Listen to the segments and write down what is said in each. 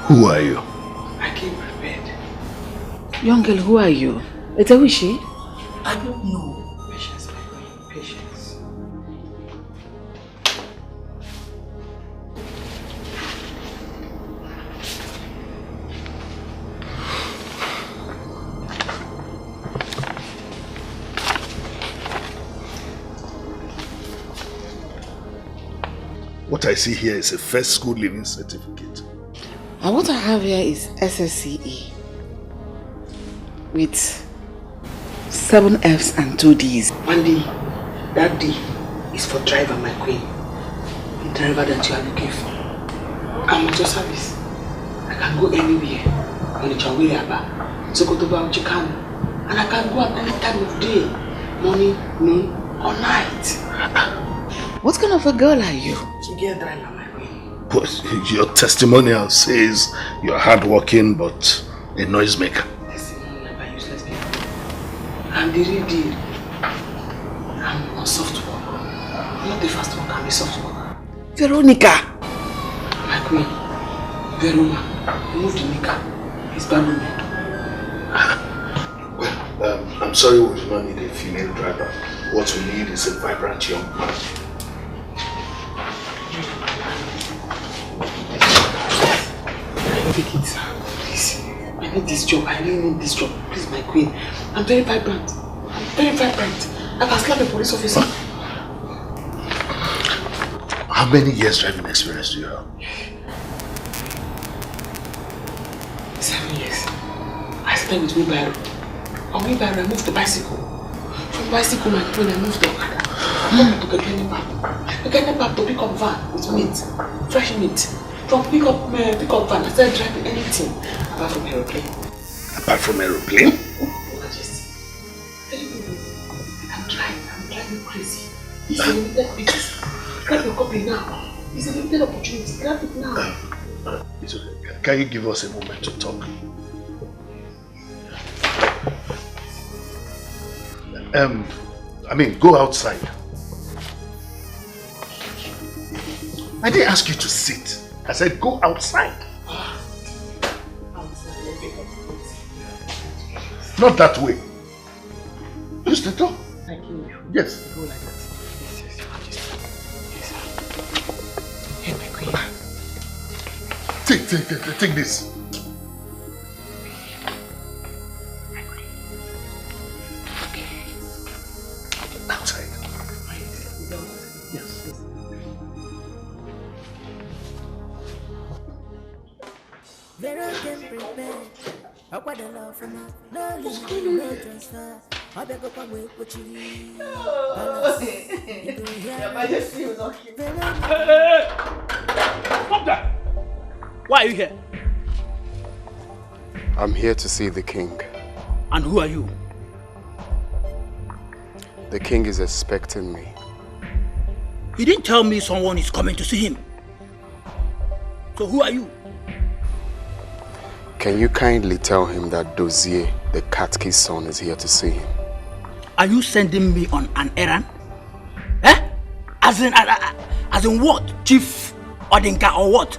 Who are you? I came prepared. Young girl, who are you? It's a wishy? I don't know. Patience, my queen. Patience. What I see here is a first school leaving certificate. And what I have here is SSCE with 7 F's and 2 D's. One D, that D is for driver, my queen. The driver that you are looking for. I'm at your service. I can go anywhere. On the Chawiriaba, Sokotoba, Chikano. And I can go at any time of day. Morning, noon, or night. What kind of a girl are you? Get driver, my queen. But your testimonial says you're hardworking but a noisemaker. Testimonial by useless people. I'm the real deal. I'm on soft work. I'm not the fast worker, I'm a soft worker. Veronica! My queen, Verona, remove the nika. It's bad. Well, I'm sorry we do not need a female driver. What we need is a vibrant young man. Take it, please. I need this job. I really need this job. Please, my queen. I'm very vibrant. I'm very vibrant. I can slap a police officer. How many years driving experience do you have? 7 years. I started with wheelbarrow. On wheelbarrow, I moved to bicycle. From bicycle, my queen, I moved to Okada. I moved to Gekene to pick up van with meat, fresh meat. From pick up van, I started driving anything apart from aeroplane. Apart from aeroplane? Majesty. I'm driving crazy. It's a limited business. Grab your copy now. It's a limited opportunity. Grab it now. It's okay. Can you give us a moment to talk? Go outside. I didn't ask you to sit. I said go outside. Not that way. Use the door. Thank you. Yes. Go like that. Yes, yes, hey, my queen. Take this. Outside. Yes. Stop that! Why are you here? I'm here to see the king. And who are you? The king is expecting me. He didn't tell me someone is coming to see him. So who are you? Can you kindly tell him that Dozier, the Katki's son, is here to see him? Are you sending me on an errand? Eh? As in what? Chief Odinka or what?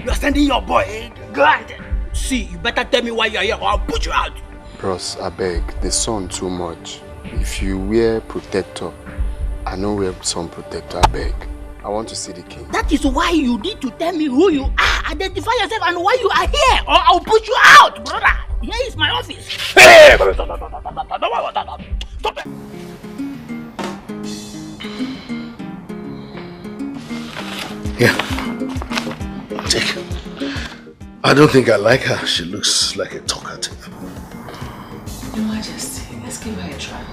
You are sending your boy. Go and see. You better tell me why you are here or I'll put you out. Bros, I beg, the sun too much. If you wear protector, I know wear some protector, I beg. I want to see the king. That is why you need to tell me who you are. Identify yourself and why you are here, or I'll put you out, brother. Here is my office. Hey! Stop it! Yeah. Take it. I don't think I like her. She looks like a talkative. Your Majesty, let's give her a try.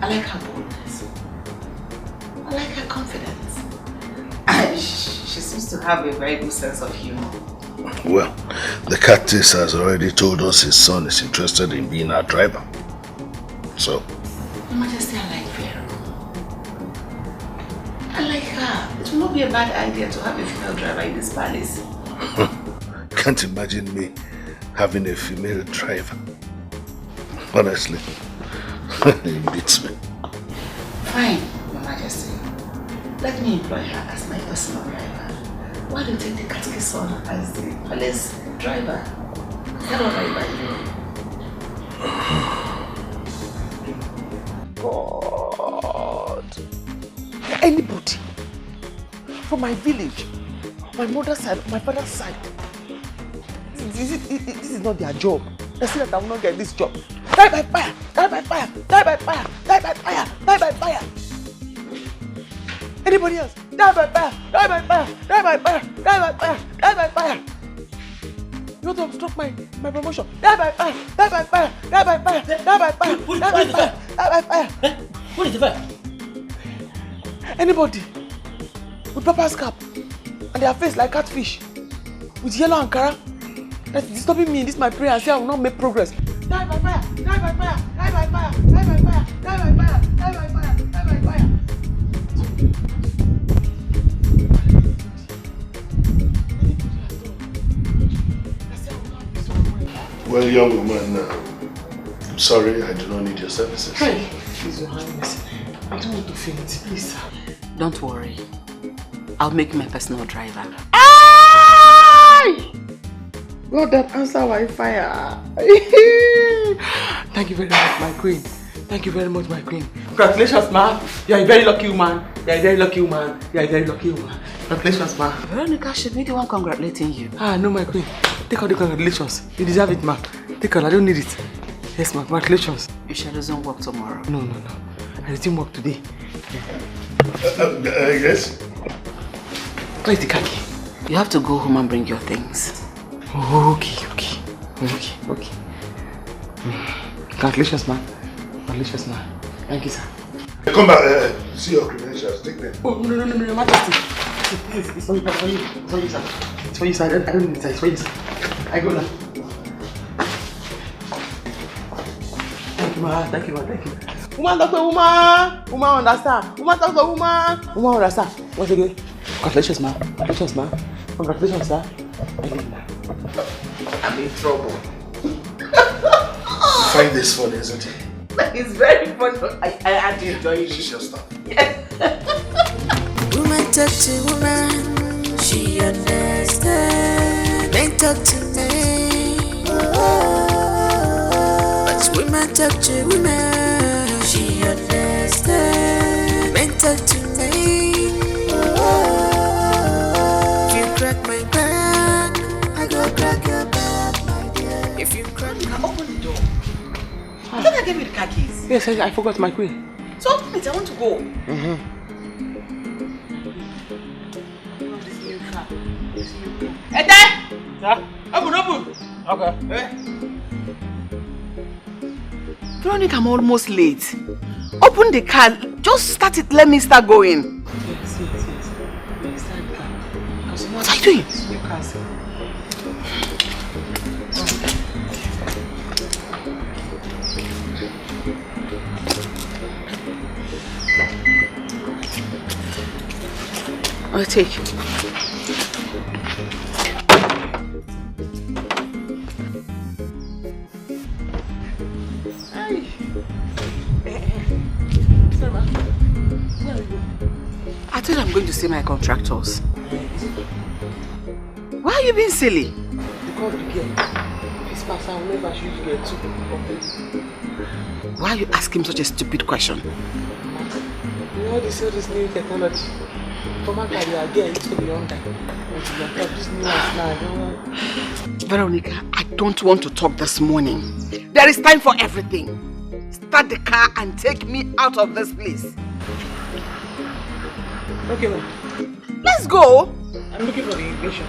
I like her boldness. I like her confidence. And she seems to have a very good sense of humor. Well, the cactus has already told us his son is interested in being our driver. So? Your Majesty, I like Vero. I like her. It will not be a bad idea to have a female driver in this palace. Can't imagine me having a female driver. Honestly. It beats me. Fine, Your Majesty. Let me employ her as my personal driver. Why do you take the cat's son as the police driver? Is that what I God. Anybody from my village, my mother's side, my father's side, this is not their job. They say that I will not get this job. Die by fire! Die by fire! Die by fire! Die by fire! Die by fire! Anybody else? Die by fire! Die by fire! Die by fire! Die by fire! Die by fire! You want to obstruct my promotion? Die by fire! Die by fire! Die by fire! Die by fire! Die by fire! Die by fire! What is the fire? Anybody with papa's cap and their face like catfish with yellow ankara that's disturbing me in this my prayer and say I will not make progress. Die by fire! Die by fire! Die by fire! Die by fire! Die by fire! Die by fire! Die by fire! Well, young woman, I'm sorry, I do not need your services. Hey, please, Your Highness, I don't want to faint, please, sir. Don't worry. I'll make my personal driver. Aye! God, that answer by fire. Thank you very much, my queen. Thank you very much, my queen. Congratulations, ma. You're a very lucky woman. You're a very lucky woman. You're a very lucky woman. Congratulations, ma. Veronica should be the one congratulating you. Ah, no, my queen. Take all the congratulations. You deserve it, ma. Take all. I don't need it. Yes, ma. Congratulations. You shall resume work tomorrow. No. I resume work today. Yes? Where's the khaki? You have to go home and bring your things. Okay. Congratulations, ma. Congratulations, ma. Thank you, sir. Come back, see your credentials, take them. Oh, no, Majesty. Please, it's for you, sir. It's for you, sir. I don't need it, sir. It's for you, sir. I go now. Thank you, ma. Thank you. Woman talk to woman. Woman understand. Woman talk to woman. Woman understand. Once again, congratulations, ma. Congratulations, sir. Thank you, ma. I'm in trouble. You find this funny, isn't it? It's very funny. I had to enjoy it. She's your stuff. Yes. Woman talk to woman, she understand. Men talk to men, but women talk to women, she understand. Men talk to men. If you crack my back, I go crack your back, my dear. If you crack my Open the door. I thought I gave you the car keys. Yes, I forgot my queen. So open it. I want to go. Ede! Sir? Open! Okay. Veronica, I'm almost late. Open the car. Just start it. Let me start going. Yes. Start the car. What are you doing? You can see. I'll take. I told you I'm going to see my contractors. Why are you being silly? Because again, this past I will never shoot you get too. Why are you asking such a stupid question? You know this new technology. For my career again, it's going to be on that. This new one now. Veronica, I don't want to talk this morning. There is time for everything. Start the car and take me out of this place. Okay, ma'am. Let's go. I'm looking for the ignition.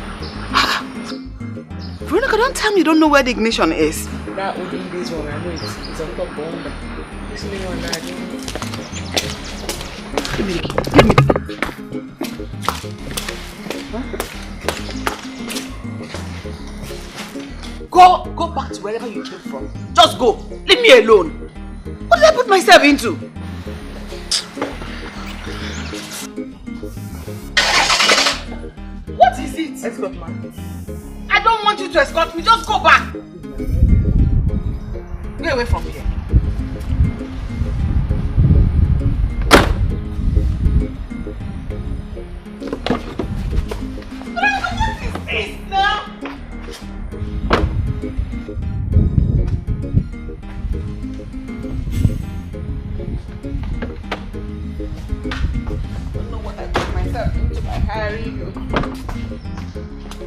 Veronica, don't tell me you don't know where the ignition is. That olden days one, I know it's on top of one. This new one, I don't know. Give me the key. Give me the key. Huh? Go back to wherever you came from. Just go. Leave me alone. What did I put myself into? What is it? Escort, man. I don't want you to escort me. Just go back. Get away from here. What are carry you.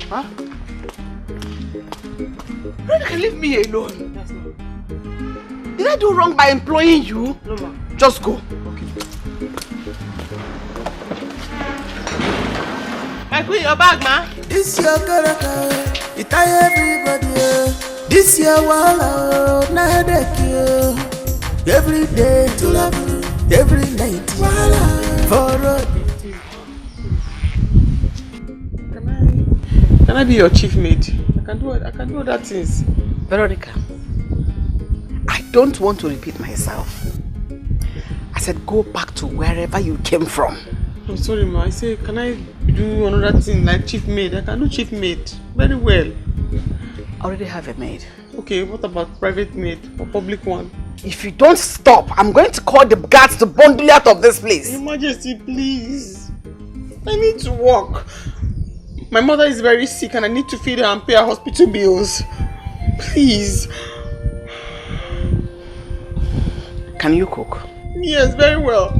Huh? Veronica, leave me alone. That's not. Did I do wrong by employing you? No, ma. Just go. Okay. I put your bag, ma. This your character, it tie everybody. This your wall, na headache you. Every day to love you, every night for road. Can I be your chief mate? I can do other things. Veronica, I don't want to repeat myself. I said go back to wherever you came from. I'm sorry, ma. I say, can I do another thing like chief maid? I can do chief maid very well. I already have a maid. Okay, what about private maid or public one? If you don't stop, I'm going to call the guards to bundle you out of this place. Your Majesty, please. I need to work. My mother is very sick and I need to feed her and pay her hospital bills. Please. Can you cook? Yes, very well.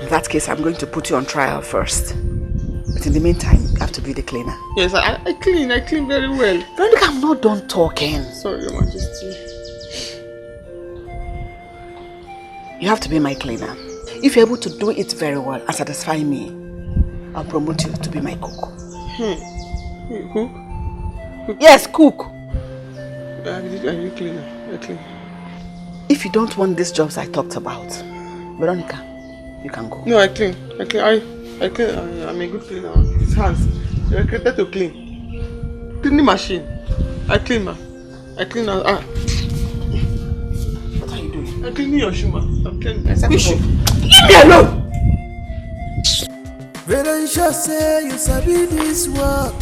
In that case, I'm going to put you on trial first. But in the meantime, you have to be the cleaner. Yes, I clean very well. Veronica, I'm not done talking. Sorry, Your Majesty. You have to be my cleaner. If you're able to do it very well and satisfy me, I'll promote you to be my cook. Cook? Yes, cook. Are you cleaner? I clean. If you don't want these jobs I talked about, Veronica, you can go. No, I clean. I clean. I'm a good cleaner. It's hands. You're created to clean. Cleaning machine. I clean, ma. I clean now. What are you doing? I'm cleaning your shoe, ma. I'm cleaning. Which shoe? Leave me alone! Vero just say you sabi this work.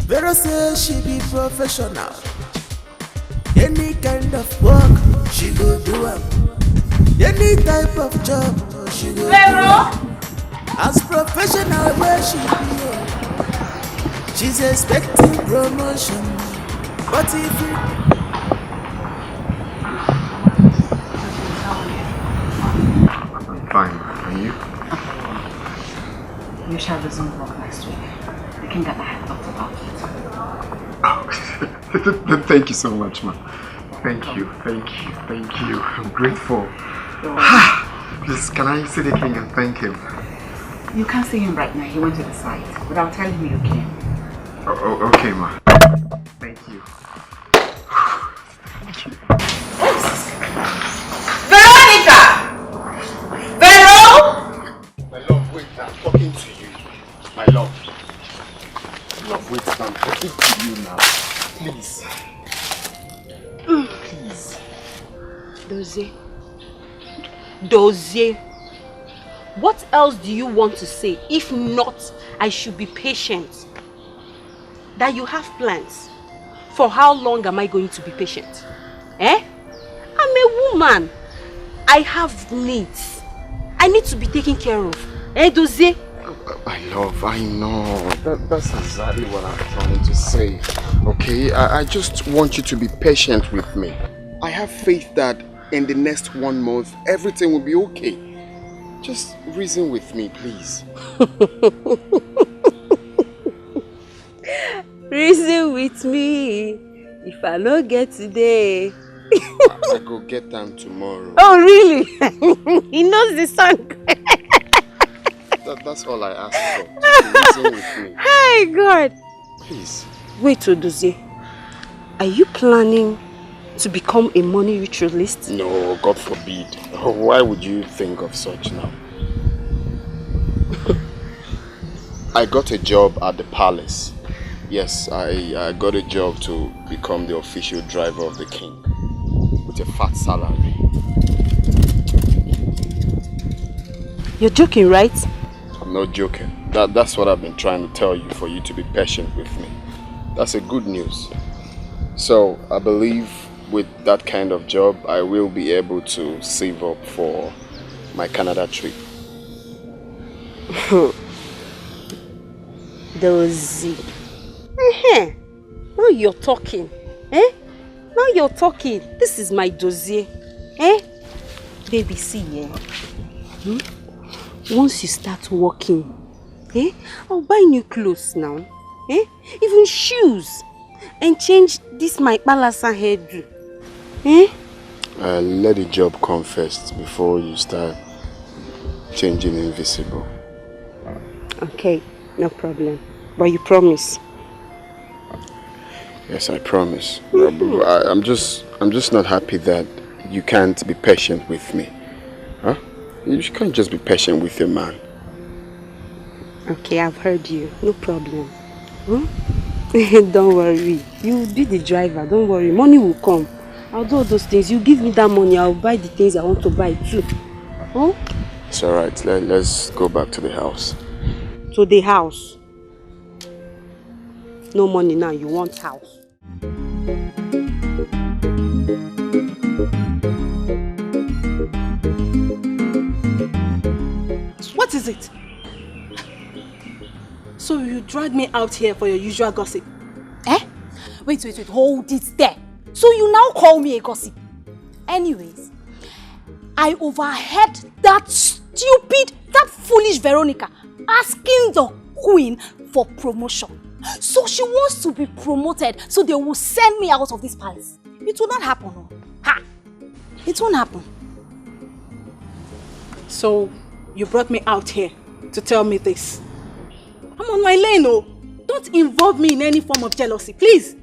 Vero say she be professional. Any kind of work, she go do it. Any type of job, she go Vero? do it. As professional where she be, she's expecting promotion. But if you I'm fine, and you? You shall resume work next week. The king and I have talked about Oh, thank you so much, ma. Thank you. I'm grateful. Please, can I see the king and thank him? You can't see him right now. He went to the site. But I'll tell him you came. Oh, okay, ma. Thank you. Veronica! Vero! My love, wait, I'm talking to you. My love. Love, wait, I'm talking to you now. Please. Please. Dozie. What else do you want to say? If not, I should be patient. That you have plans. For how long am I going to be patient? I'm a woman. I have needs. I need to be taken care of. Dozie? My love, I know. That's exactly what I'm trying to say. Okay, I just want you to be patient with me. I have faith that in the next 1 month, everything will be okay. Just reason with me, please. Reason with me. If I don't get today. I go get them tomorrow. Oh, really? He knows the song. That's all I ask for. Just reason with me. Hey, God. Please. Wait, Odozie. Are you planning to become a money ritualist? No, God forbid. Why would you think of such now? I got a job at the palace. Yes, I got a job to become the official driver of the king. With a fat salary. You're joking, right? I'm not joking. That's what I've been trying to tell you, for you to be patient with me. That's a good news. So, I believe with that kind of job, I will be able to save up for my Canada trip. Dozie. Now you're talking. Now you're talking. This is my dossier. Baby, see, once you start working Eh? I'll buy new clothes now. Eh? Even shoes. And change this my balasa hairdo. Eh? Let the job come first before you start changing invisible. Okay, no problem. But you promise? Yes, I promise. I'm just not happy that you can't be patient with me. Huh? You can't just be patient with your man. Okay, I've heard you. No problem. Hmm? Don't worry. You'll be the driver. Don't worry. Money will come. I'll do all those things. You give me that money, I'll buy the things I want to buy too. Huh? It's alright. Let's go back to the house. To the house? No money now. You want house? What is it? So you drag me out here for your usual gossip? Eh? Wait, hold it there. So you now call me a gossip? Anyways, I overheard that foolish Veronica asking the queen for promotion. So she wants to be promoted so they will send me out of this palace. It will not happen. No. Ha! It won't happen. So you brought me out here to tell me this. I'm on my lane, oh. Don't involve me in any form of jealousy, please.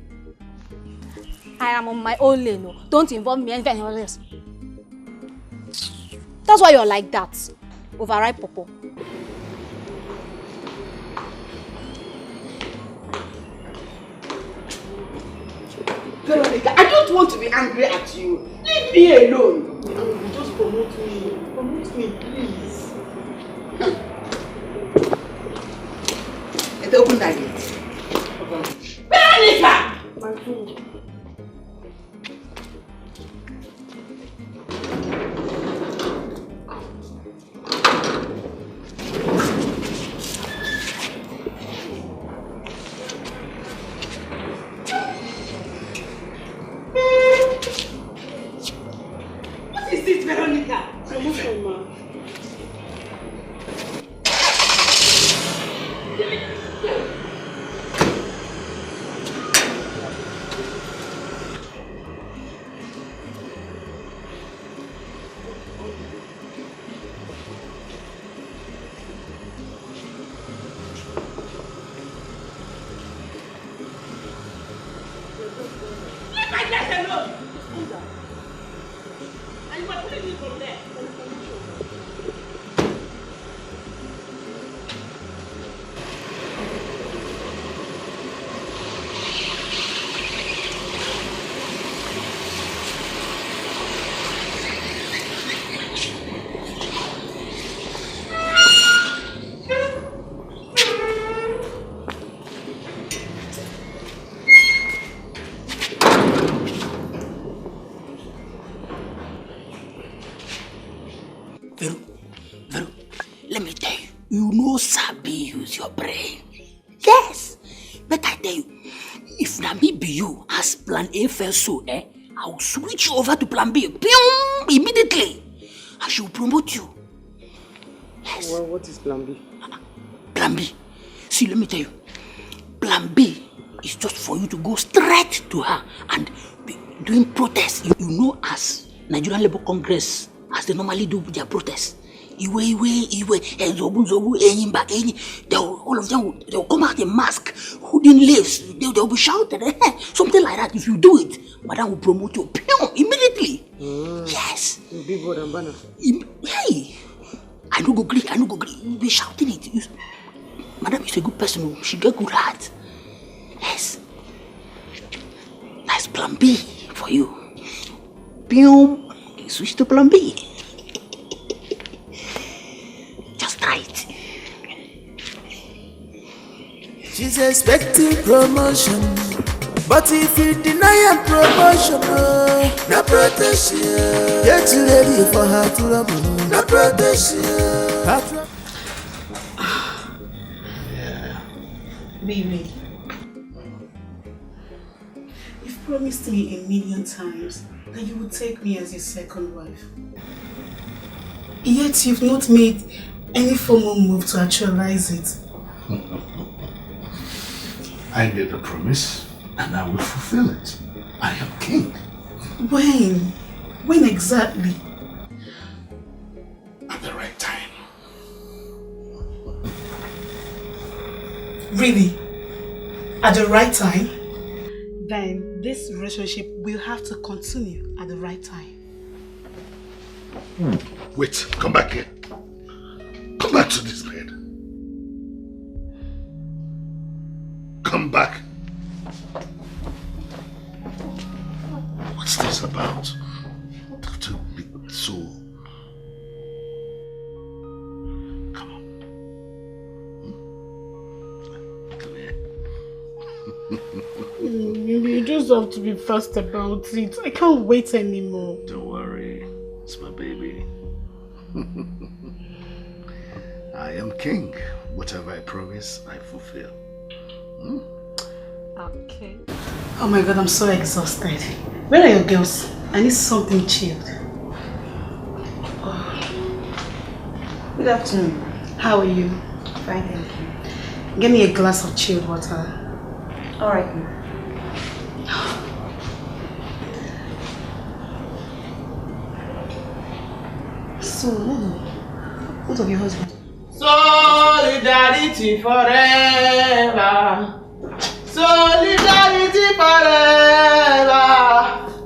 I am on my own lane, oh. Don't involve me in anything else. That's why you're like that. Overripe popo. Veronica, I don't want to be angry at you. Leave me alone. Just promote me. Promote me, please. Open that gate. Veronica! My food. What is this, Veronica? Promotion, ma. Let me tell you, you know Sabi use your brain. Yes, but I tell you, if Nami be you as plan A fell so, I will switch you over to plan B. Immediately. I shall promote you. Yes. Well, what is plan B? Plan B. See, let me tell you. Plan B is just for you to go straight to her and be doing protests. You know, as Nigerian Labour Congress, as they normally do their protests. Iwe, and Zobu, all of them, they'll come out in mask, hooding leaves, they'll be shouting, something like that. If you do it, Madam will promote you immediately. Yes. Big board and banner. Hey, I don't go agree. You'll be shouting it. Madam is a good person. She got good heart. Yes. Nice plan B for you. Boom. Switch to plan B. Just try it. She's expecting promotion, but if you deny her promotion, no protection. Get you ready for her to run, no protection. Baby, you've promised me 1,000,000 times that you would take me as your second wife. Yet you've not made any formal move to actualize it. I made a promise and I will fulfill it. I am king. When? When exactly? At the right time. Really? At the right time? Then this relationship will have to continue at the right time. Wait, come back here. Come back to this bed. Come back. What's this about? To be so... Come on. Come here. You just have to be fast about it. I can't wait anymore. Don't worry. It's my baby. I am king. Whatever I promise, I fulfill. Okay. Oh my god, I'm so exhausted. Where are your girls? I need something chilled. Oh. Good afternoon. How are you? Fine, thank you. Give me a glass of chilled water. Alright. So, what of your husband? Solidarity forever. Solidarity forever.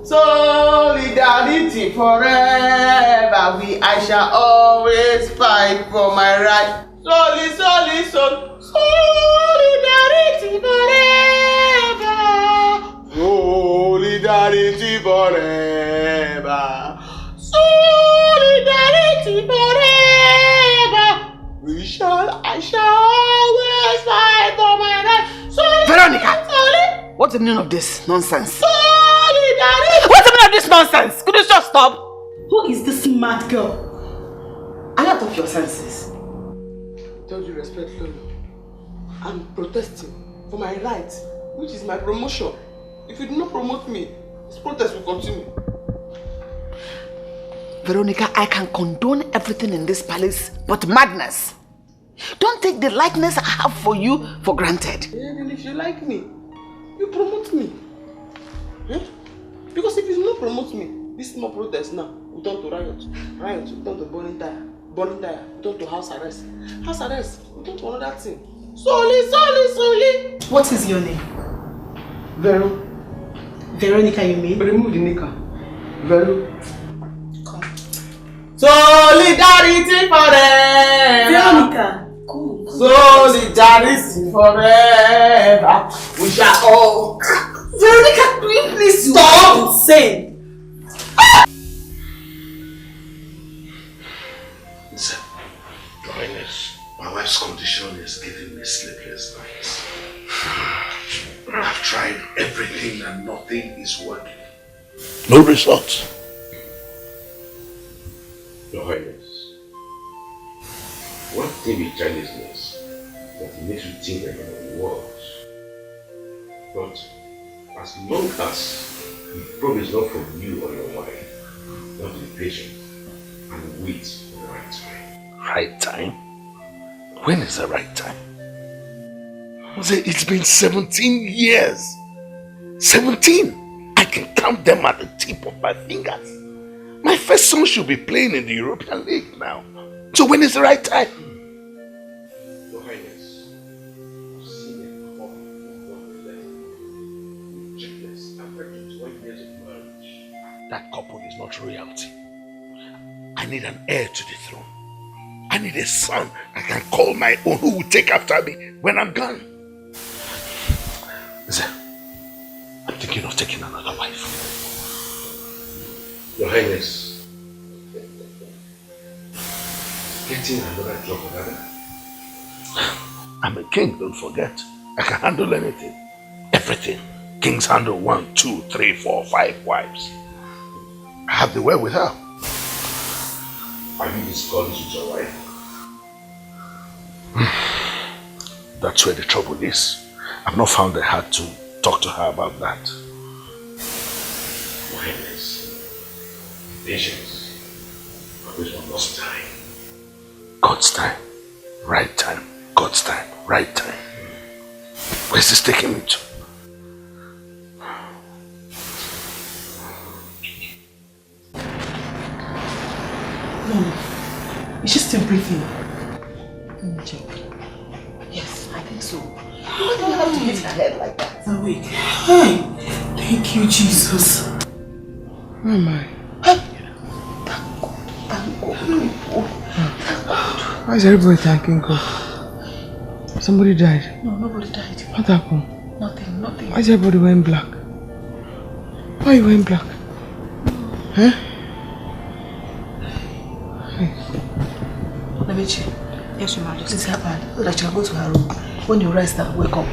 Solidarity forever. I shall always fight for my right. Solidarity forever. Solidarity forever. Solidarity forever. I shall always fight for my right. Veronica! What's the meaning of this nonsense? Solidarity! What's the meaning of this nonsense? Could you just stop? Who is this mad girl? Are you out of your senses? Don't you respect Lolo? I'm protesting for my right, which is my promotion. If you do not promote me, this protest will continue. Veronica, I can condone everything in this palace but madness. Don't take the likeness I have for you for granted. Even if you like me, you promote me. Because if you do not promote me, this small protest now will turn to riot. Riot will turn to burning tire. Burning tire will turn to house arrest. House arrest will turn to another thing. Soli. What is your name? Vero. Veronica, you mean? Remove the nika. Vero. Come. Solidarity forever. Veronica, come. Solidarity forever. We shall all. Veronica, please stop saying. Listen, Your Highness, my wife's condition is giving me sleepless nights. I've tried everything and nothing is working. No results. Your Highness, one thing with childlessness that it makes you think like another world. But as long as the problem is not from you or your wife, you have to be patient and wait for the right time. Right time? When is the right time? It's been 17 years. 17! I can count them at the tip of my fingers. My first son should be playing in the European League now. So when is the right time? Your Highness, I've seen a couple of them with childless after 21 years of marriage. That couple is not royalty. I need an heir to the throne. I need a son I can call my own who will take after me when I'm gone. Listen, I'm thinking of taking another wife. Your Highness, getting another job, another? I'm a king, don't forget. I can handle anything. Everything. Kings handle 1, 2, 3, 4, 5 wives. I have the wherewithal. Have you discussed this with your wife? That's where the trouble is. I've not found the heart to talk to her about that. Your Highness, patience, always one lost time. God's time. Right time. God's What time? Right time. Where's this taking me to? Is she still breathing? Let me check. Yes, I think so. Why do you have to hit her head like that? No, wait. Hey! Thank you, Jesus. Where am I? Hey! Thank God. Thank God. Why is everybody thanking God? Somebody died? No, nobody died. What happened? Nothing. Why is everybody wearing black? Why are you wearing black? Huh? Namichi. Yes, Your Majesty. Please help her so that she can go to her room. When you rest and wake up,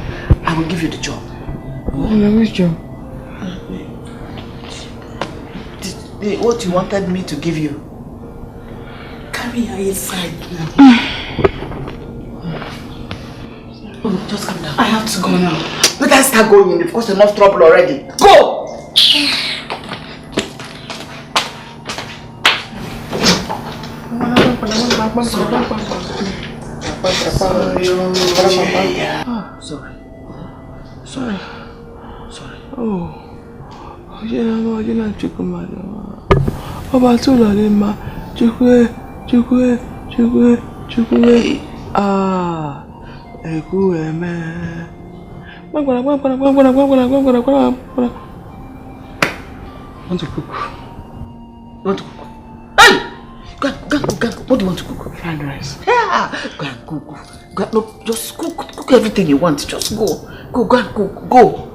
I will give you the job. Oh, which job? What you wanted me to give you. Carry her inside now. Oh, just calm down. I have to go now. Let us start going. You've caused enough trouble already. Go! Sorry. Oh, you know, about 2 ma. Chukwe. Ah, want to cook. Hey! Go. What do you want to cook? Fried rice. Yeah! Go and cook. No, just cook everything you want. Just go. Go and cook. Go.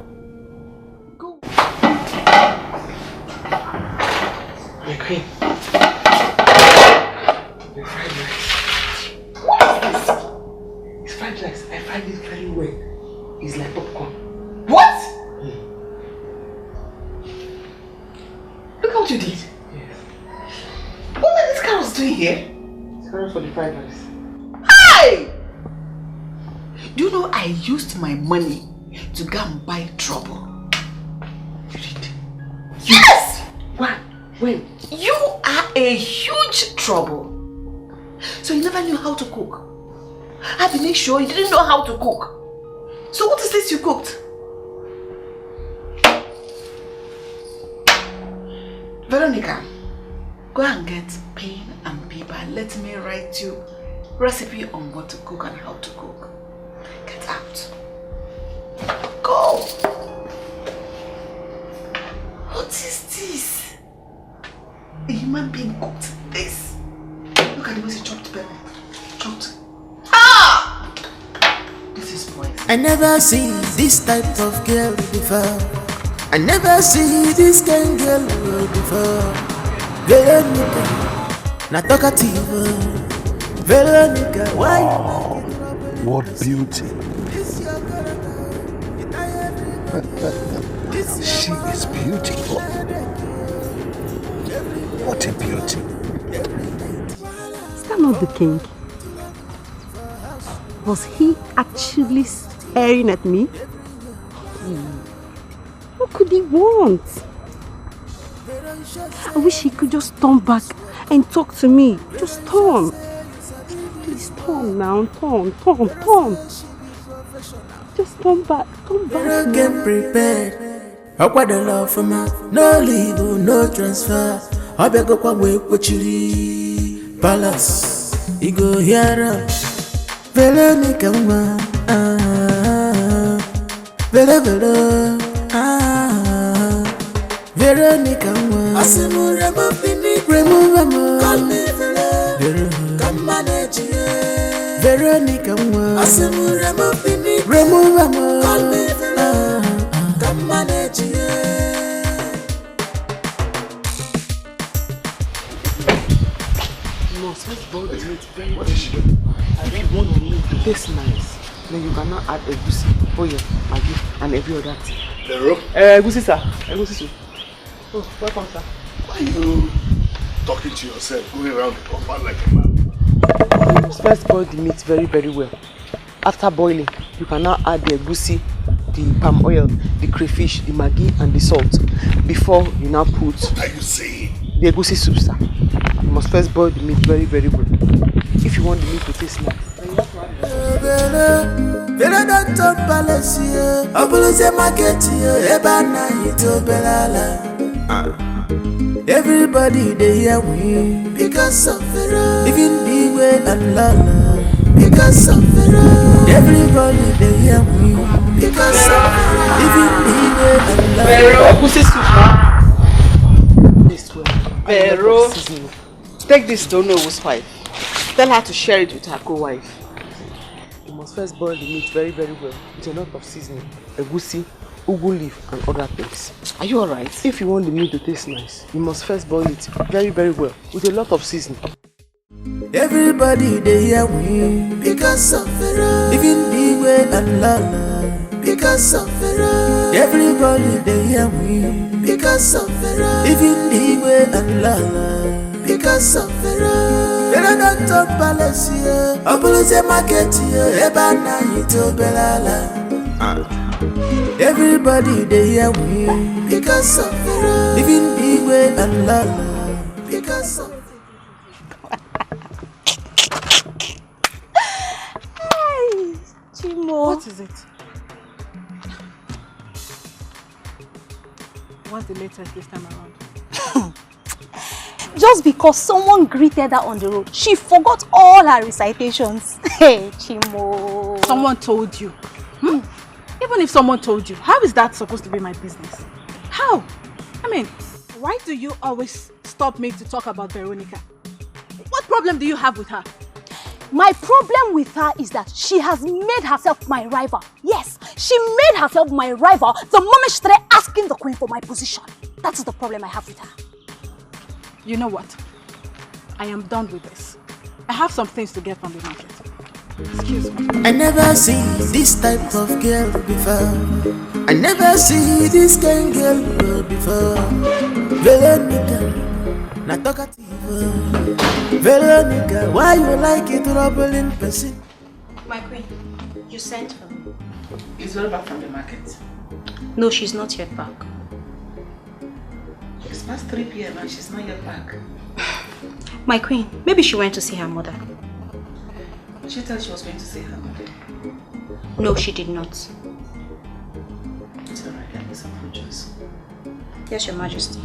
My queen. The fried rice. What is this? It's fried rice. I fried it very well. It's like popcorn. What? Look what you did. Yes. What are these carrots doing here? It's carrots for the fried rice. Hey! Do you know I used my money to go and buy trouble? You did? Yes! When? You are a huge trouble. So you never knew how to cook. I've been sure you didn't know how to cook. So what is this you cooked? Veronica, go and get pen and paper. Let me write you recipe on what to cook and how to cook. Get out. Go. What is this? A human being cooked this. Look at the way she chopped pepper. Chopped. Ah! This is poison. I never see this type of girl before. I never see this kind of girl before. Veronica, not talkative. Veronica, why? What beauty. She is beautiful. What a beauty. Is that not the king? Was he actually staring at me? What could he want? I wish he could just turn back and talk to me. Just turn. Please turn now. Turn. Just turn back. Get prepared. How quite the love for me? No leave, no transfer. I beg up away with you. Palace, you go here. Veronica, Veronica, I say remove the need, remove. Call me Veronica, come manage it. Veronica, I say remove the need, remove. Call me Veronica, come manage it. What is she doing? I don't want the meat to taste nice. Then you cannot add egusi, oil, maggi, and every other thing. The rope? Egusi, sir. Egusi, sir. Oh, welcome, sir. Why are you talking to yourself, going around the compound like a man? You must first boil the meat very, very well. After boiling, you can now add the egusi, the palm oil, the crayfish, the maggi, and the salt before you now put. What are you saying? The egusi soup, sir. You must first boil the meat very, very well. If you want the meat to taste nice, then you have to add it. Vero, Vero don't top palace here. Obuluze market here, Ebana ito belala. Everybody they hear we because of Vero. Even Dikeh and Lala because of Vero. Everybody they hear we because of Vero. Even Dikeh and Lala. Vero, who's this? This way. Vero, take this to Noah's wife. Tell her to share it with her co-wife. You must first boil the meat very, very well with a lot of seasoning, egusi, ugu leaf, and other things. Are you alright? If you want the meat to taste nice, you must first boil it very, very well with a lot of seasoning. Everybody they hear we because of Vero. Even Dikeh and Lala because of Vero. Everybody they hear we because of Vero. Even Dikeh and Lala because of Vero. Vero don't top palace here. Obuluze market here. Ebana ito belala. Everybody they hear we because of Vero. Even Dikeh and Lala because of Chimo. What is it? What's the latest this time around? Just because someone greeted her on the road, she forgot all her recitations. Hey, Chimo. Someone told you. Even if someone told you, how is that supposed to be my business? How? I mean, why do you always stop me to talk about Veronica? What problem do you have with her? My problem with her is that she has made herself my rival. Yes, she made herself my rival the moment she started asking the queen for my position. That's the problem I have with her. You know what? I am done with this. I have some things to get from the market. Excuse me. I never see this type of girl before. I never see this kind girl before. Veronica, not talkative. Veronica, why you like it troubling person? My queen, you sent for me. Is Vero back from the market? No, she's not yet back. It's past 3 p.m. and she's not yet back. My queen, maybe she went to see her mother. Did she tell she was going to see her mother? No, she did not. It's alright, get me some fruit juice. Yes, Your Majesty.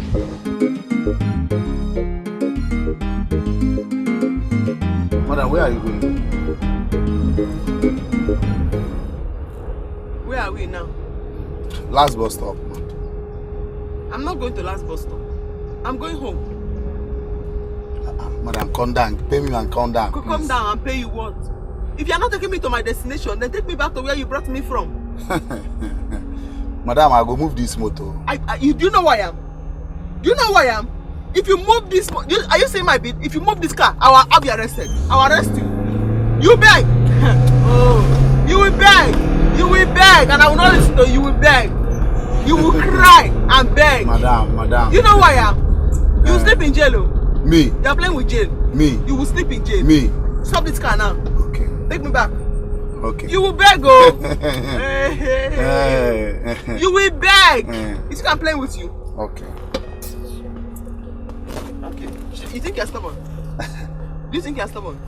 Mother, where are you going? Where are we now? Last bus stop. I'm not going to last bus stop. I'm going home. Madam, calm down. Pay me and calm down. Come down and pay you what? If you're not taking me to my destination, then take me back to where you brought me from. Madam, I go move this motor. Do you know who I am? Do you know who I am? If you move this, are you saying my bid? If you move this car, I'll be arrested. I'll arrest you. You beg. Oh, you will beg. You will beg, and I will not listen to you. You will beg. You will cry and beg. Madam. You know who I am? You will sleep in jail. Me. You are playing with jail. Me. You will sleep in jail. Me. Stop this car now. Okay. Take me back. Okay. You will beg, oh. You will beg. You think I'm playing with you? Okay. Okay. You think you're stubborn? Do you think you're stubborn?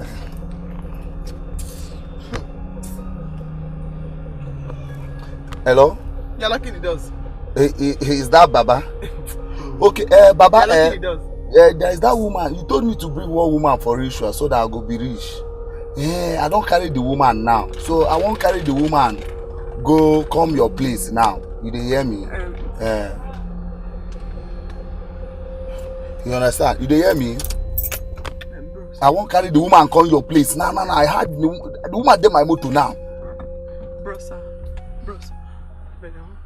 Hello? You're lucky he does. Is that Baba? Okay, Baba. You're lucky he does. There is that woman. You told me to bring one woman for ritual so that I go be rich. I don't carry the woman now. So I won't carry the woman. Go come your place now. You dey hear me? You understand? You dey hear me? I won't carry the woman come your place. No. I had the woman dey my motor now. Bros.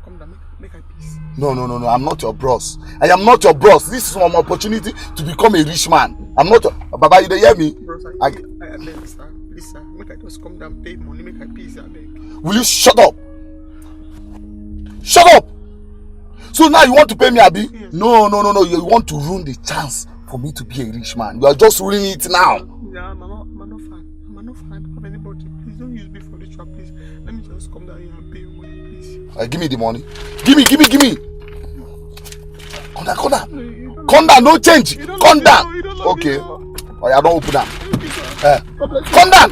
Come down. Make a peace. No. I'm not your bros. I am not your bros. This is an opportunity to become a rich man. I'm not. Baba, you dey hear me? Bros, I beg, sir. Please, sir. Make I just come down, pay money, make a peace, I beg. Will you shut up? Shut up! So now you want to pay me, Abi? Yes. No. You want to ruin the chance for me to be a rich man. You are just ruining it now. Yeah, I'm not fan of anybody. Please don't use me for ritual, please. Let me just come down here and pay you money, please. Give me the money. Give me. Come down. Come down, no change. Come down. Okay. Oh, I don't open that. Come down.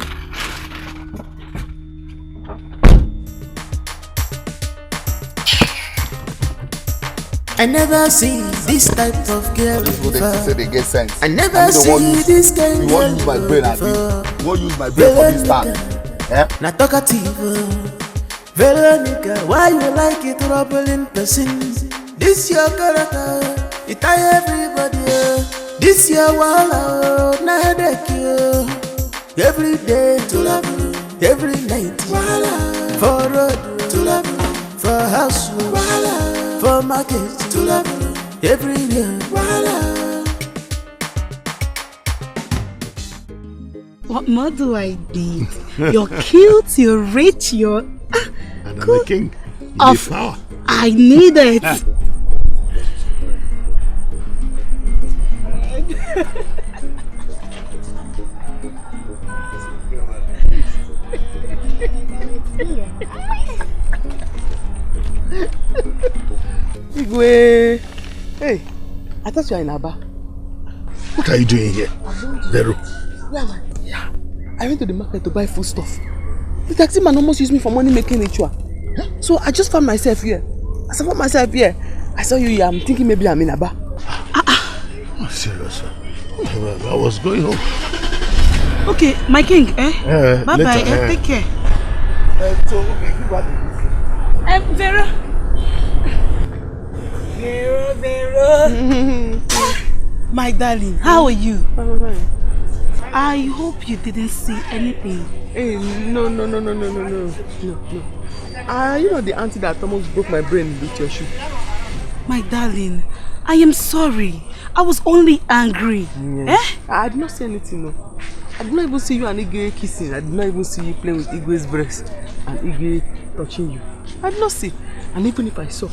I never see this type of girl People they before. say they get sense. I never see this kind You won't of use my girl brain, Abi. before. You won't use my brain for this time. Eh? Na talkative, Veronica, why you like it troubling person? This your character, it tie everybody. This your wall, na headache you. Every day to love you, every night for road to love you, for house for market to love you, everywhere. What more do I need? You're cute, you're rich, you're And I'm the king. of power. I need it. Igwe. Hey, I thought you were in Aba. What are you doing here? Vero? Where am I? Yeah. I went to the market to buy food stuff. The taxi man almost used me for money making ritual. So I just found myself here. As I found myself here, I saw you here. I'm thinking maybe I'm in Aba. Oh, serious. I was going home. Okay, my king, eh? Bye bye, later, take care. So, okay, you got it. Vera. Vera. My darling, how are you? I hope you didn't see anything. Hey, no. You know the auntie that almost broke my brain with your shoe? My darling, I am sorry. I was only angry. Yes. Eh? I did not see anything, no. I did not even see you and Igwe kissing. I did not even see you playing with Igwe's breast and Igwe touching you. I did not see. And even if I saw,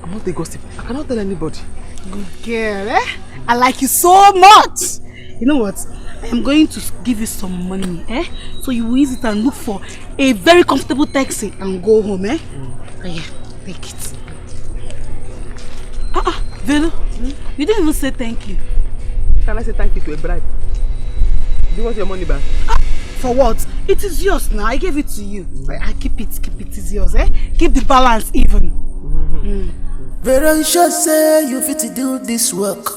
I'm not a gossip. I cannot tell anybody. Good girl, eh? I like you so much. You know what? I am going to give you some money, eh? So you will use it and look for a very comfortable taxi and go home, eh? Oh yeah, take it. Velo, you didn't even say thank you. Can I say thank you to a bribe? Do you want your money back? For what? It is yours now. I gave it to you. I keep it. It's yours, eh? Keep the balance even. Very sure say you fit to do this work.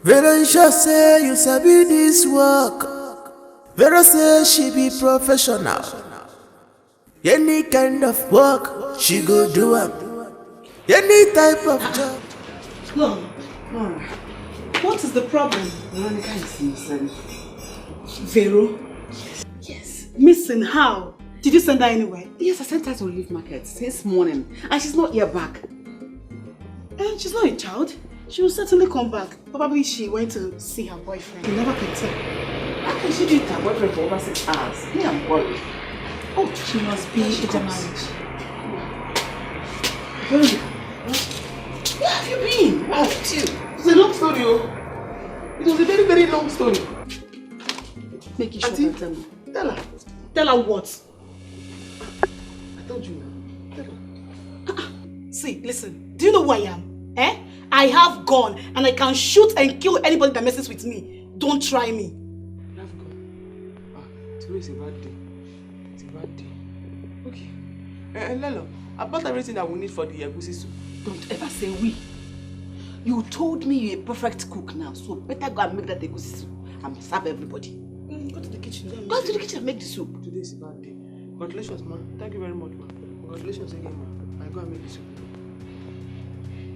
Very sure say you sabi this work. Very say she be professional. Any kind of work she go do am. Any type of job. No. What is the problem? Veronica is missing. Vero? Yes. Missing how? Did you send her anywhere? Yes, I sent her to leave market since morning and she's not here back. And she's not a child. She will certainly come back. Probably she went to see her boyfriend. You never can tell. How can she be with her boyfriend for over 6 hours? Me, I'm worried. Oh, she must be in a marriage. Veronica, where have you been? Where have you? It's a long story, oh. It was a very, very long story. Make it short and tell me. Tell her. Tell her what? I told you. Tell her. See, listen. Do you know who I am? Eh? I have gun and I can shoot and kill anybody that messes with me. Don't try me. You have gun? Today is a bad day. It's a bad day. Okay. Lelo, I bought everything that we need for the egusi soup. Don't ever say we. You told me you're a perfect cook now, so better go and make that egusi soup and serve everybody. Go to the kitchen. Go to the kitchen and make the soup. Today is a bad day. Congratulations, man. Thank you very much, man. Congratulations again, man. I go and make the soup.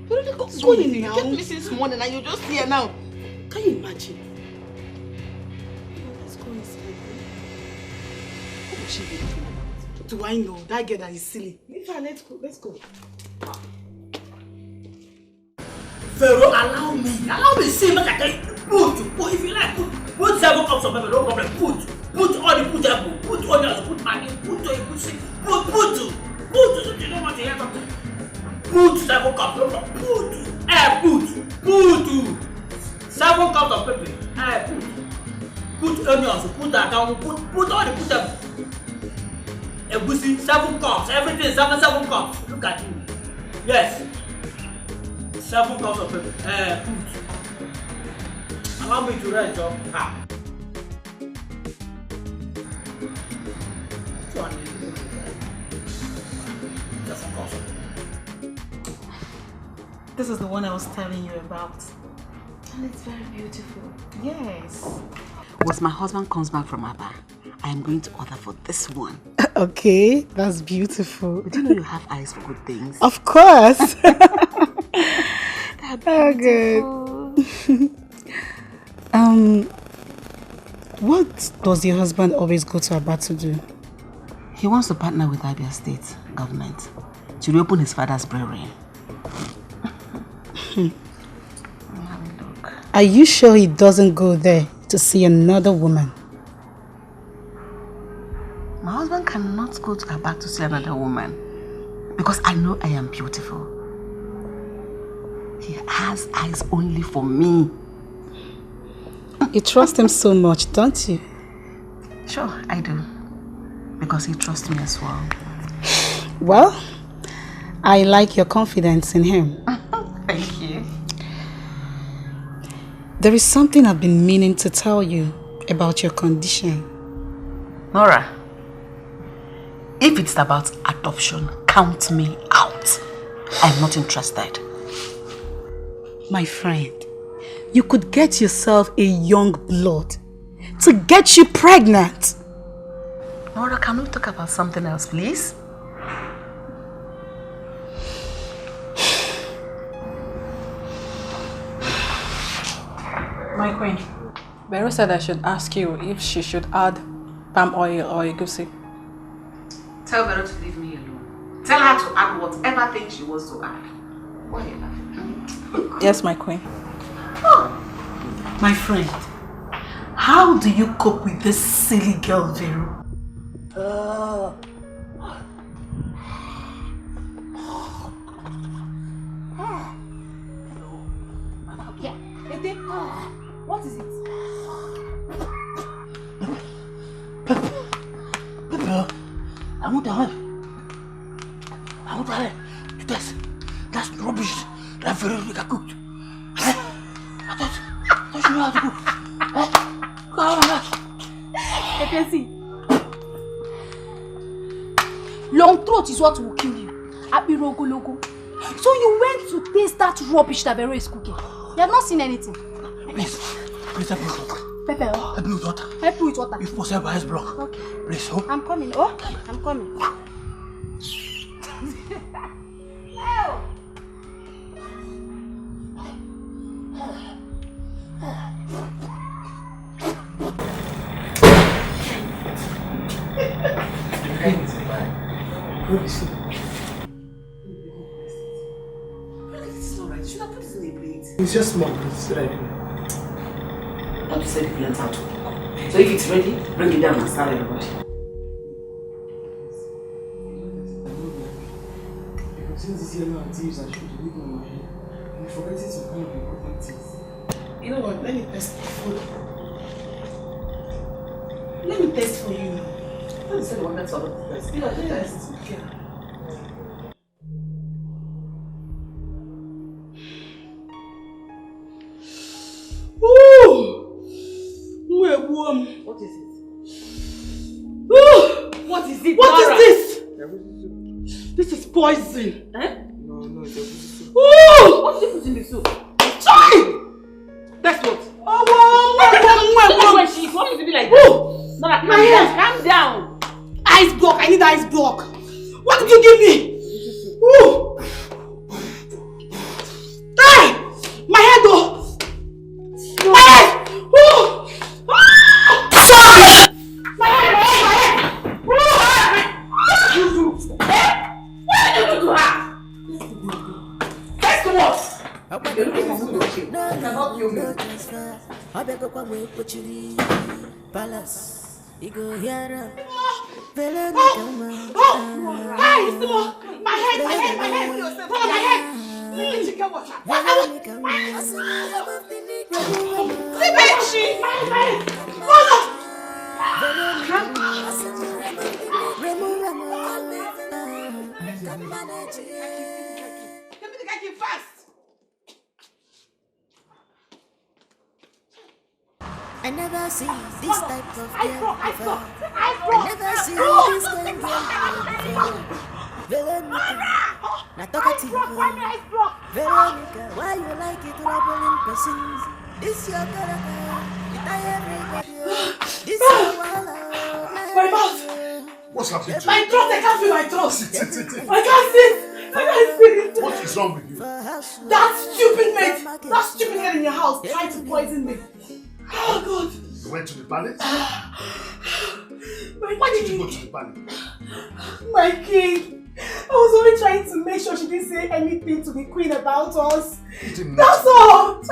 Veronica, What's go going in. on You now? kept me since morning and you're just here now. Can you imagine? Let's go inside. What was she doing? Do I know? That girl that is silly. Leave her, let's go. Let's go. Pharaoh, allow me. See, make I tell you. Put. If you like, put 7 cups of pepper, no problem. Put all the apple, put onions, put maggi, put put. You don't want to hear something. Put 7 cups, no problem. Put. 7 cups of pepper. Put onions, put that down, put all the them. Egusi, 7 cups, everything is 7 cups. Look at you. Yes. 7 cups of pepper. Put. Allow me to rest, Joe. This is the one I was telling you about. And it's very beautiful. Yes. Once my husband comes back from Aba, I am going to order for this one. Okay, that's beautiful. But you know you have eyes for good things. Of course. Oh, good. What does your husband always go to Aba to do? He wants to partner with Abia State government to reopen his father's brewery. Are you sure he doesn't go there to see another woman? My husband cannot go to Aba to see another woman because I know I am beautiful. He has eyes only for me. You trust him so much, don't you? Sure, I do. Because he trusts me as well. Well, I like your confidence in him. Thank you. There is something I've been meaning to tell you about your condition. Nora, if it's about adoption, count me out. I'm not interested. My friend, you could get yourself a young blood to get you pregnant. Nora, can we talk about something else, please? My queen, Vero said I should ask you if she should add palm oil or egusi. Tell Vero to leave me alone. Tell her to add whatever thing she wants to add. Why are you laughing? Yes, my queen. Oh, my friend, how do you cope with this silly girl, Vero? Yeah, Ede, what is it? I want to have that's rubbish that Veronica cooked. I thought you know how to cook. Go on, Ede, long throat is what will kill you. Logo. So you went to taste that rubbish that Vero is cooking. You have not seen anything. Please help me with water. Pepper. Help me with water. Help you with water. If possible, ice block. Okay. Please, oh. I'm coming. Oh, I'm coming. It's just small, it's ready. But you said you learned how to cook. So if it's ready, bring it down and serve everybody. Because since this year now thieves are shooting with my head, I'm forgetting some kind of important things. You know what? Let me test food. Let me test for you. Let me say the one that's all of the test. Yeah, test. Yeah. What is it? What is it? What Nora? is this? This is poison. Eh? No, it's a soup. What did you put in the soup? Chai! That's what? She wants to be like that. Nora, calm down. Ice block. I need ice block. What did you give me? Ooh. Hey! My head though. My head. Ooh. I never see this type of girl before. I never see this kind of girl before. Veronica, Now talkative. Veronica, why you like it troubling persons? This your character. It everybody. This your wala. My mouth. What's happening to My you? throat, I can't feel my throat. Sit. I can't sit. What is wrong with you? That stupid mate, that stupid head in your house tried to poison me. Oh God. You went to the palace? Why did you go to the palace? My king. I was only trying to make sure she didn't say anything to the queen about us. That's all.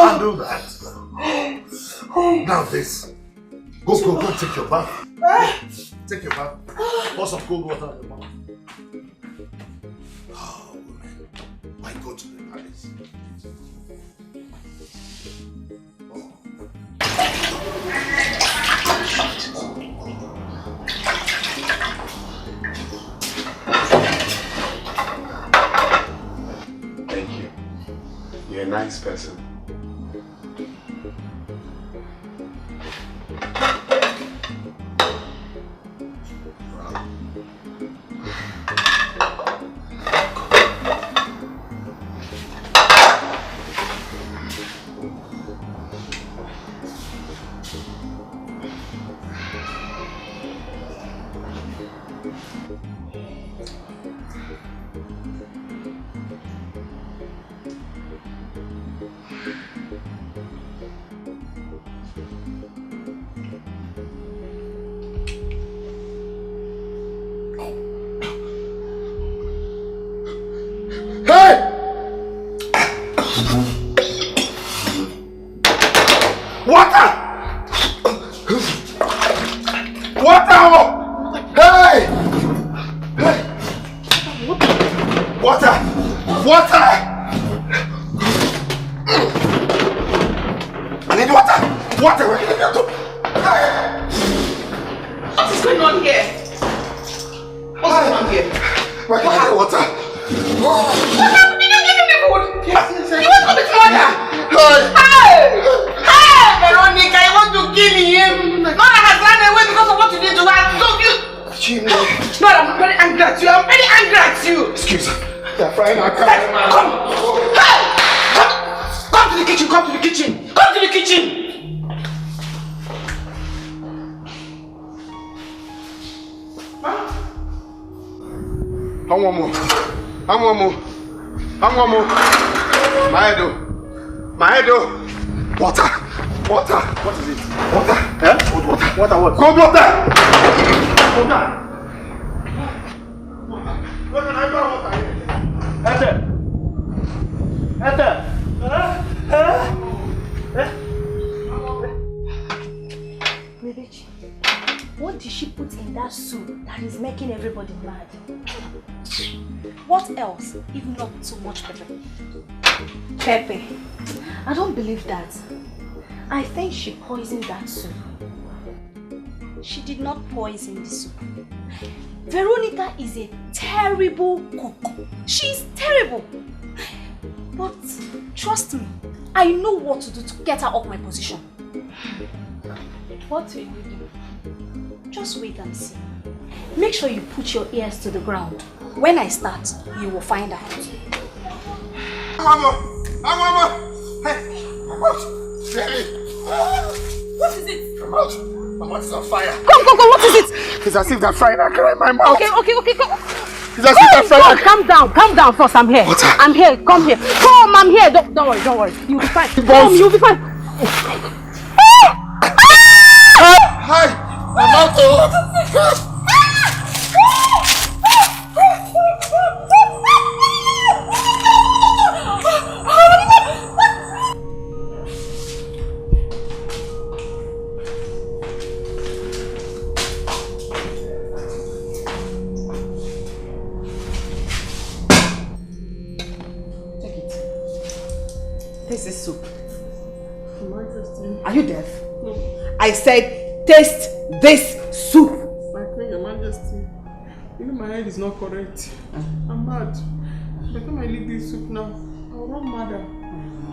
Handle that. Now this. Go take your bath. Take your bath. Pour some cold water on your mouth. Oh, woman. Why go to the palace? Thank you. You're a nice person. What did she put in that soup that is making everybody mad? What else if not too much pepper? Pepper. I don't believe that. I think she poisoned that soup. She did not poison the soup. Veronica is a terrible cook. She's terrible. But trust me, I know what to do to get her off my position. What will you do? Just wait and see. Make sure you put your ears to the ground. When I start, you will find out. I'm out. What is it? I'm out. My mouth is on fire. Come, what is it? It's as if they're frying a cracker in my mouth. Okay, go. It's as if they're frying a Calm down first, I'm here. What? I'm here, come here. Come, I'm here. Don't worry. You'll be fine. Come, you'll be fine. Hi! I'm out. Taste this soup. Are you deaf? No. I said, taste this soup. My queen, Your Majesty, you know my head is not correct. I'm mad. By the time I leave this soup now, I'll run madder.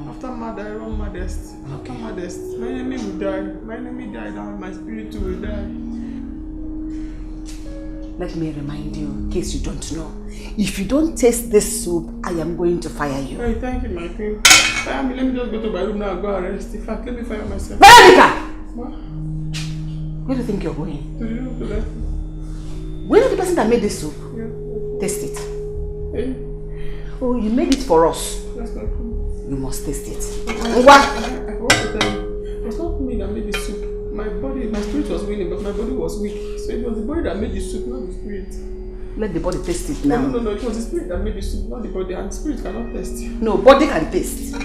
After mad, I run maddest. After maddest, my enemy will die. My enemy died and my spirit too will die. let me remind you, in case you don't know. If you don't taste this soup, I am going to fire you. Hey, thank you, my queen. Let me just go to my room now and go and rest. In fact, let me fire myself. Veronica! What? Where do you think you're going? To the room to rest. We know the person that made this soup. Yeah. Taste it. Hey. Oh, you made it for us. That's not cool. You must taste it. What? I want to tell you, it's not me that made the soup. My spirit was willing, but my body was weak. So it was the body that made the soup, not the spirit. Let the body taste it now. No, it was the spirit that made the soup, not the body, and the spirit cannot taste. No, body can taste.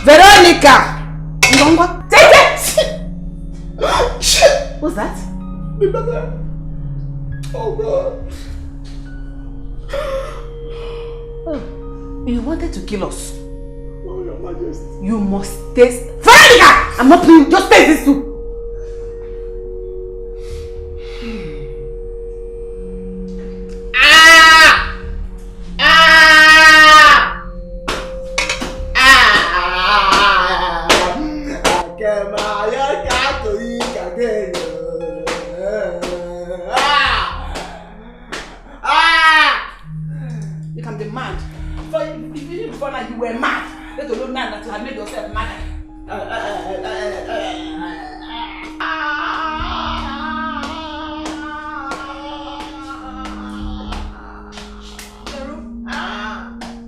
Veronica! You don't want take it! What's that? Oh God. Oh, you wanted to kill us. Oh, Your Majesty. You must taste. Veronica! I'm not playing, just taste this soup. You can be mad. If you before now you were mad, let alone now that you have made yourself mad.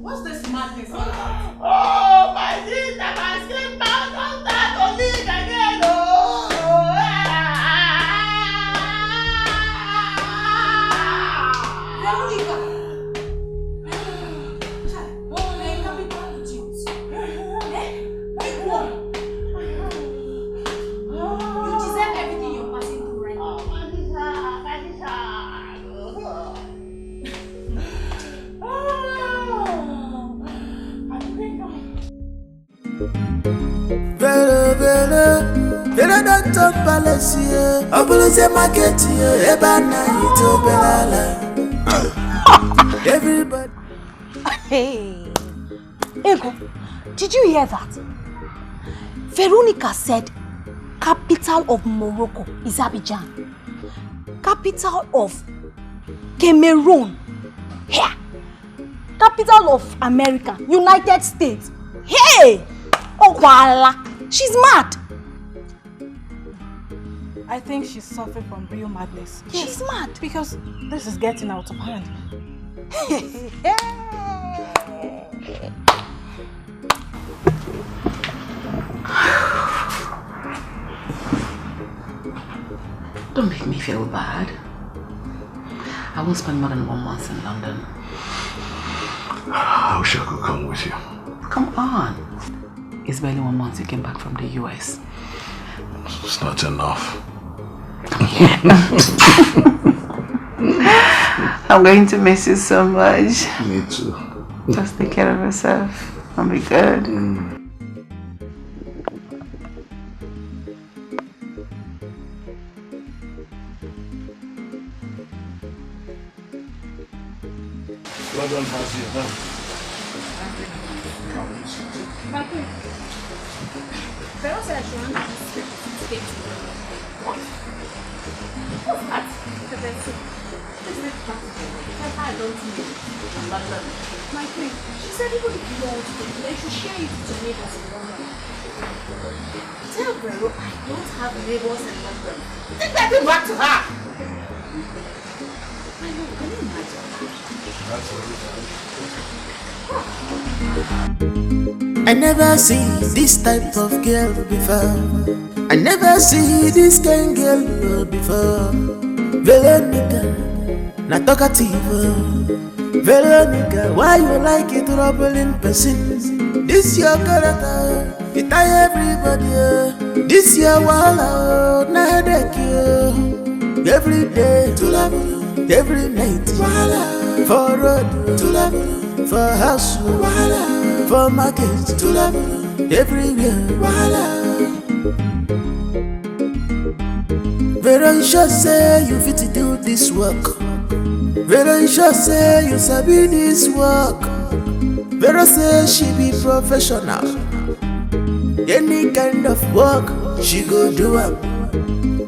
What's this madness all about? Oh, my sister, my skin bound, don't start to leak again. Oh, Veronica! Vela doctor palace, Obuluze market, Ebana, Ito Belala. Everybody. Hey, Ego, did you hear that? Veronica said capital of Morocco is Abidjan. Capital of Cameroon. Here. Capital of America, United States. Hey! Oh, voila. She's mad. I think she's suffering from real madness. Yes. She's mad. Because this is getting out of hand. Don't make me feel bad. I won't spend more than 1 month in London. I wish I could come with you. Come on. It's barely 1 month you came back from the US. It's not enough. I'm going to miss you so much. Me too. Just take care of yourself. I'll be good. London has you, huh? Vero said she wanted to stay together. What? What's that? I don't know. My friend, she said even if you don't want to, they should share it to neighbors in London. Tell Vero I don't have neighbors in London. Take that thing back to her! I know, can you imagine? I never see this type of girl before. I never see this kind of girl before. Veronica, not talkative. Veronica, why you like it troubling person? This your character, it tie everybody. This your wall, not headache. Every day to love, every night for road to love, for house for market to love, everywhere. Very sure say you fit to do this work. Very sure say you sabi this work. Very say she be professional. Any kind of work she go do am.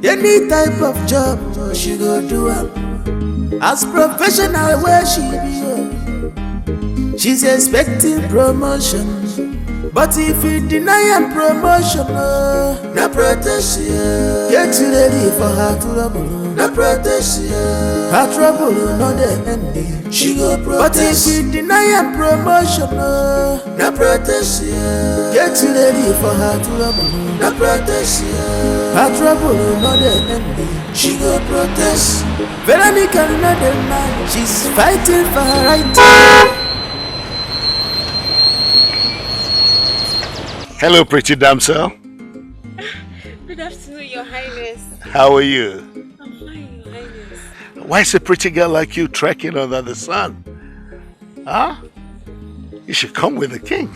Any type of job she go do am. As professional where she be, she's expecting promotion. But if you deny her promotion, na protection. Get ready for her trouble, na protection. Her trouble no dey ending, she go protest. But if you deny her promotion, na protection. Get ready for her trouble, na protection. Her trouble no dey ending, she go protest. Veronica no dey mind, she's fighting for her right. Hello, pretty damsel. Good afternoon, Your Highness. How are you? I'm fine, Your Highness. Why is a pretty girl like you trekking under the sun? Huh? You should come with the king.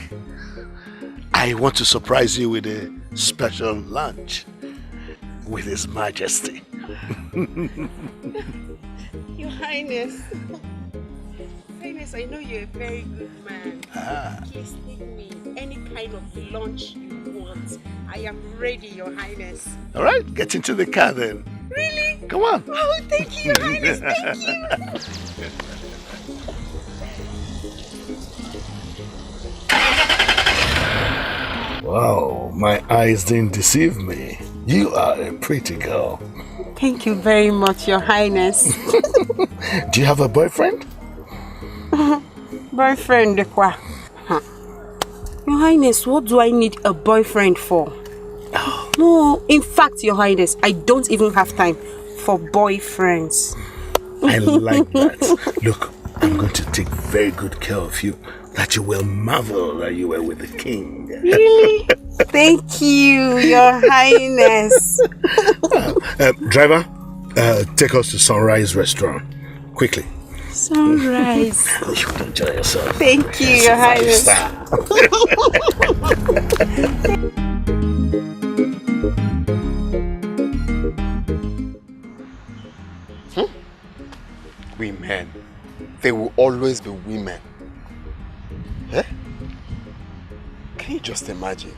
I want to surprise you with a special lunch with His Majesty. Your Highness. Highness, I know you're a very good man. Please take me any kind of lunch you want. I am ready, Your Highness. All right, get into the car then. Really? Come on. Oh, thank you, Your Highness. Thank you. Wow, my eyes didn't deceive me. You are a pretty girl. Thank you very much, Your Highness. Do you have a boyfriend? Boyfriend, quoi? Your Highness, what do I need a boyfriend for? No, in fact, Your Highness, I don't even have time for boyfriends. I like that. Look, I'm going to take very good care of you, that you will marvel that you were with the king. Really? Thank you, Your Highness. Driver, take us to Sunrise Restaurant. Quickly. Sunrise. You should enjoy yourself. Thank you, Your Highness. Women. They will always be women. Eh? Can you just imagine?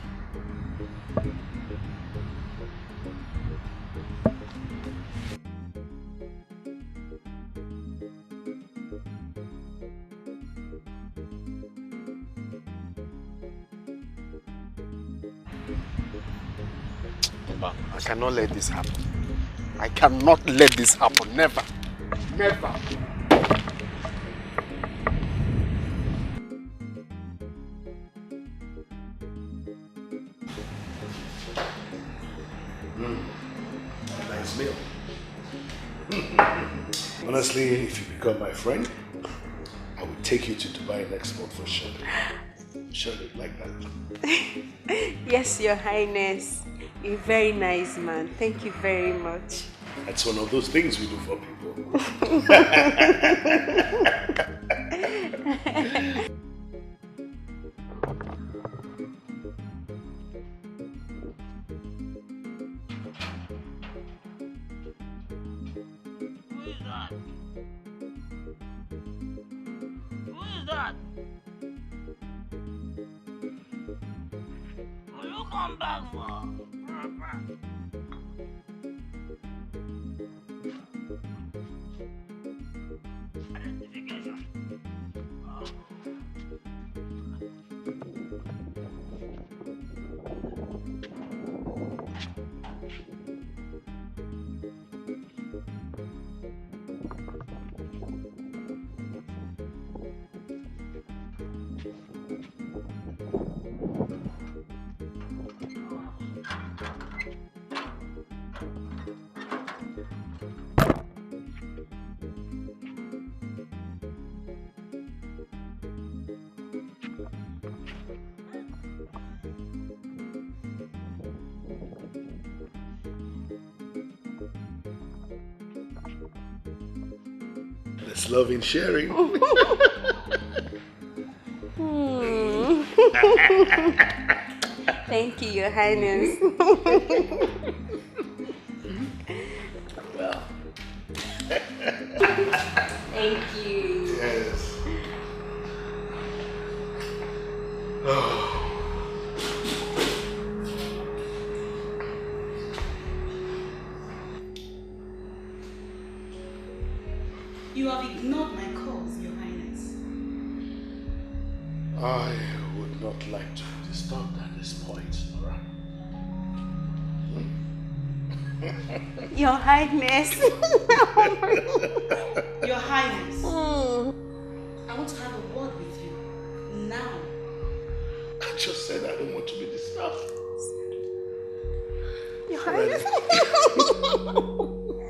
I cannot let this happen. I cannot let this happen. Never. Never. Nice meal. Honestly, if you become my friend, I will take you to Dubai next month for shopping. Surely like that. Yes, Your Highness. You're a very nice man. Thank you very much. That's one of those things we do for people. Who is that? Will you come back for? Identification. There's love in sharing. Thank you, Your Highness. Well. Thank you. Yes. Oh. You have ignored my calls, Your Highness. I would not like to be disturbed at this point, Nora. Your Highness. Your Highness. I want to have a word with you. Now. I just said I don't want to be disturbed. Your Highness.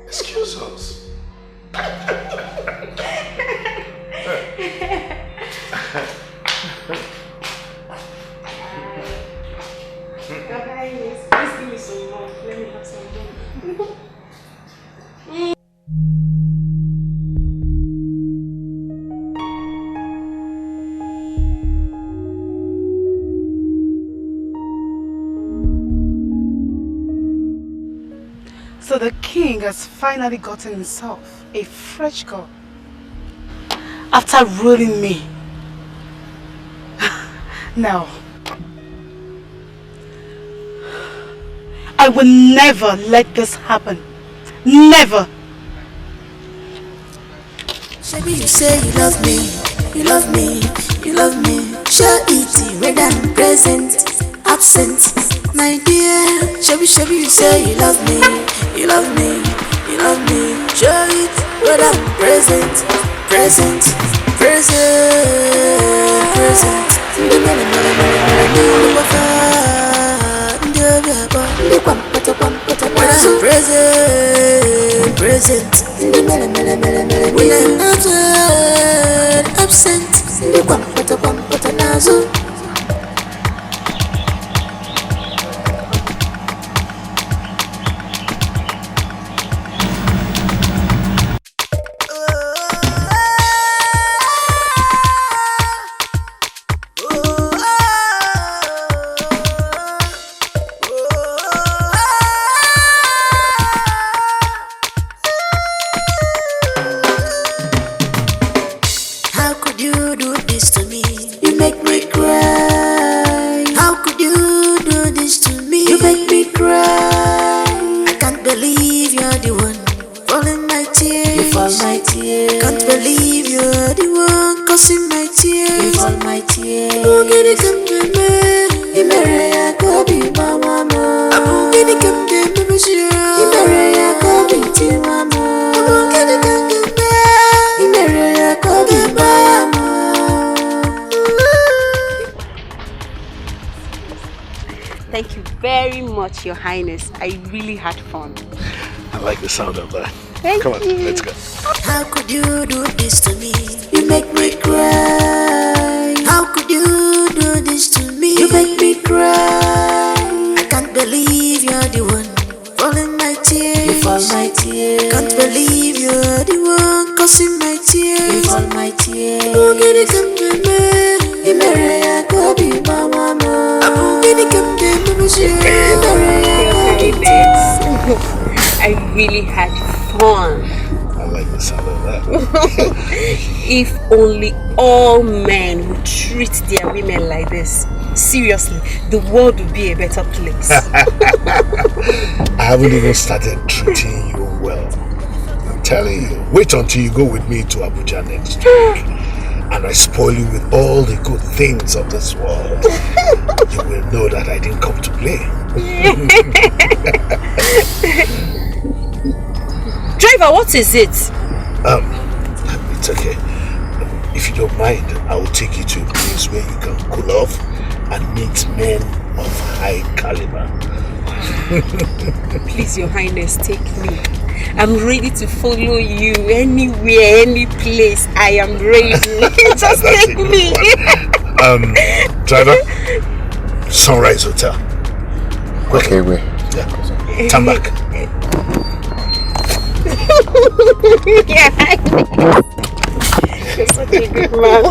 Excuse us. Your Highness, please give me some more. Let me have some more. So the king has finally gotten himself a fresh girl. After ruling me. Now, I will never let this happen. Never. Baby, you say you love me, you love me, you love me. Show it, red and present, absent. My dear, shabby, you say you love me, you love me, you love me. Show it, red and present, present, present, present. Present, present. When I'm absent, Thank you very much, Your Highness. I really had fun. I like the sound of that. Thank Come on, you. let's go. How could you do this to me? You make me cry. How could you do this to me? You make me cry. I can't believe you're the one falling my tears. You fall my tears. Can't believe you're the one causing my tears. You fall my tears. I'm gonna come to me. You marry a baby, mama. I'm gonna come to me. I really had fun. I like the sound of that. If only all men would treat their women like this, seriously, the world would be a better place. I haven't even started treating you well. I'm telling you, wait until you go with me to Abuja next week. And I spoil you with all the good things of this world. You will know that I didn't come to play. Driver, what is it? It's okay. If you don't mind, I will take you to a place where you can cool off and meet men of high caliber. Please, Your Highness, take me. I'm ready to follow you anywhere, any place. I am ready. Just take me. Driver, Sunrise Hotel. Okay, wait. Yeah. Turn back. Your Highness. You're such a good man.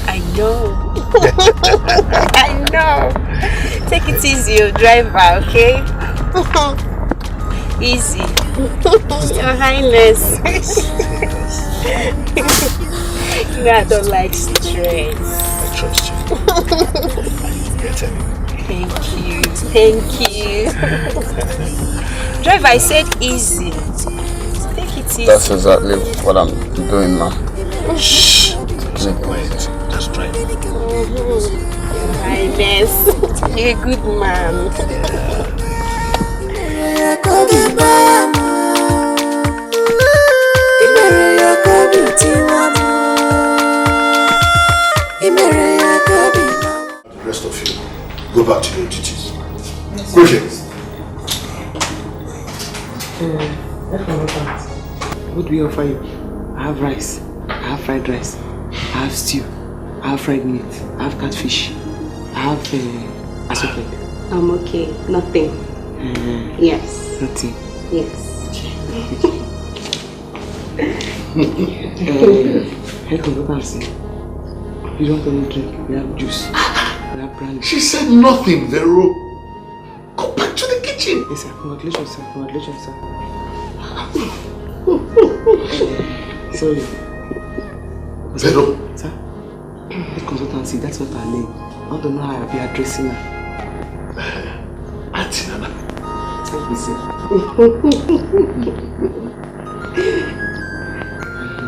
I know. I know. Take it easy, your driver, okay? Easy. Your Highness. You know I don't like stress. I trust you. Thank you. Driver, I said easy. Take it easy. That's exactly what I'm doing now. Shh. So quiet. Just try. Highness. You're a good man. The rest of you, go back to your duties. Quickly. What do we offer you? I have rice, I have fried rice, I have stew, I have fried meat, I have catfish, I have assorted. I'm okay. Nothing. Yes. Nothing. Yes. Head consultancy. You don't want any drink, we have juice, we have brandy. She said nothing, Vero. Go back to the kitchen. Yes, sir. Congratulations, sir. Congratulations, sir. Sorry. Vero. Sir? Head consultancy, that's not her name. I don't know how I'll be addressing her. Auntie Nana. Let me see.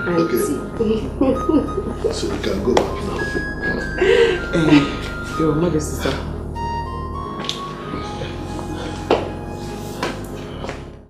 Okay. So we can go back now. Your Majesty, sir.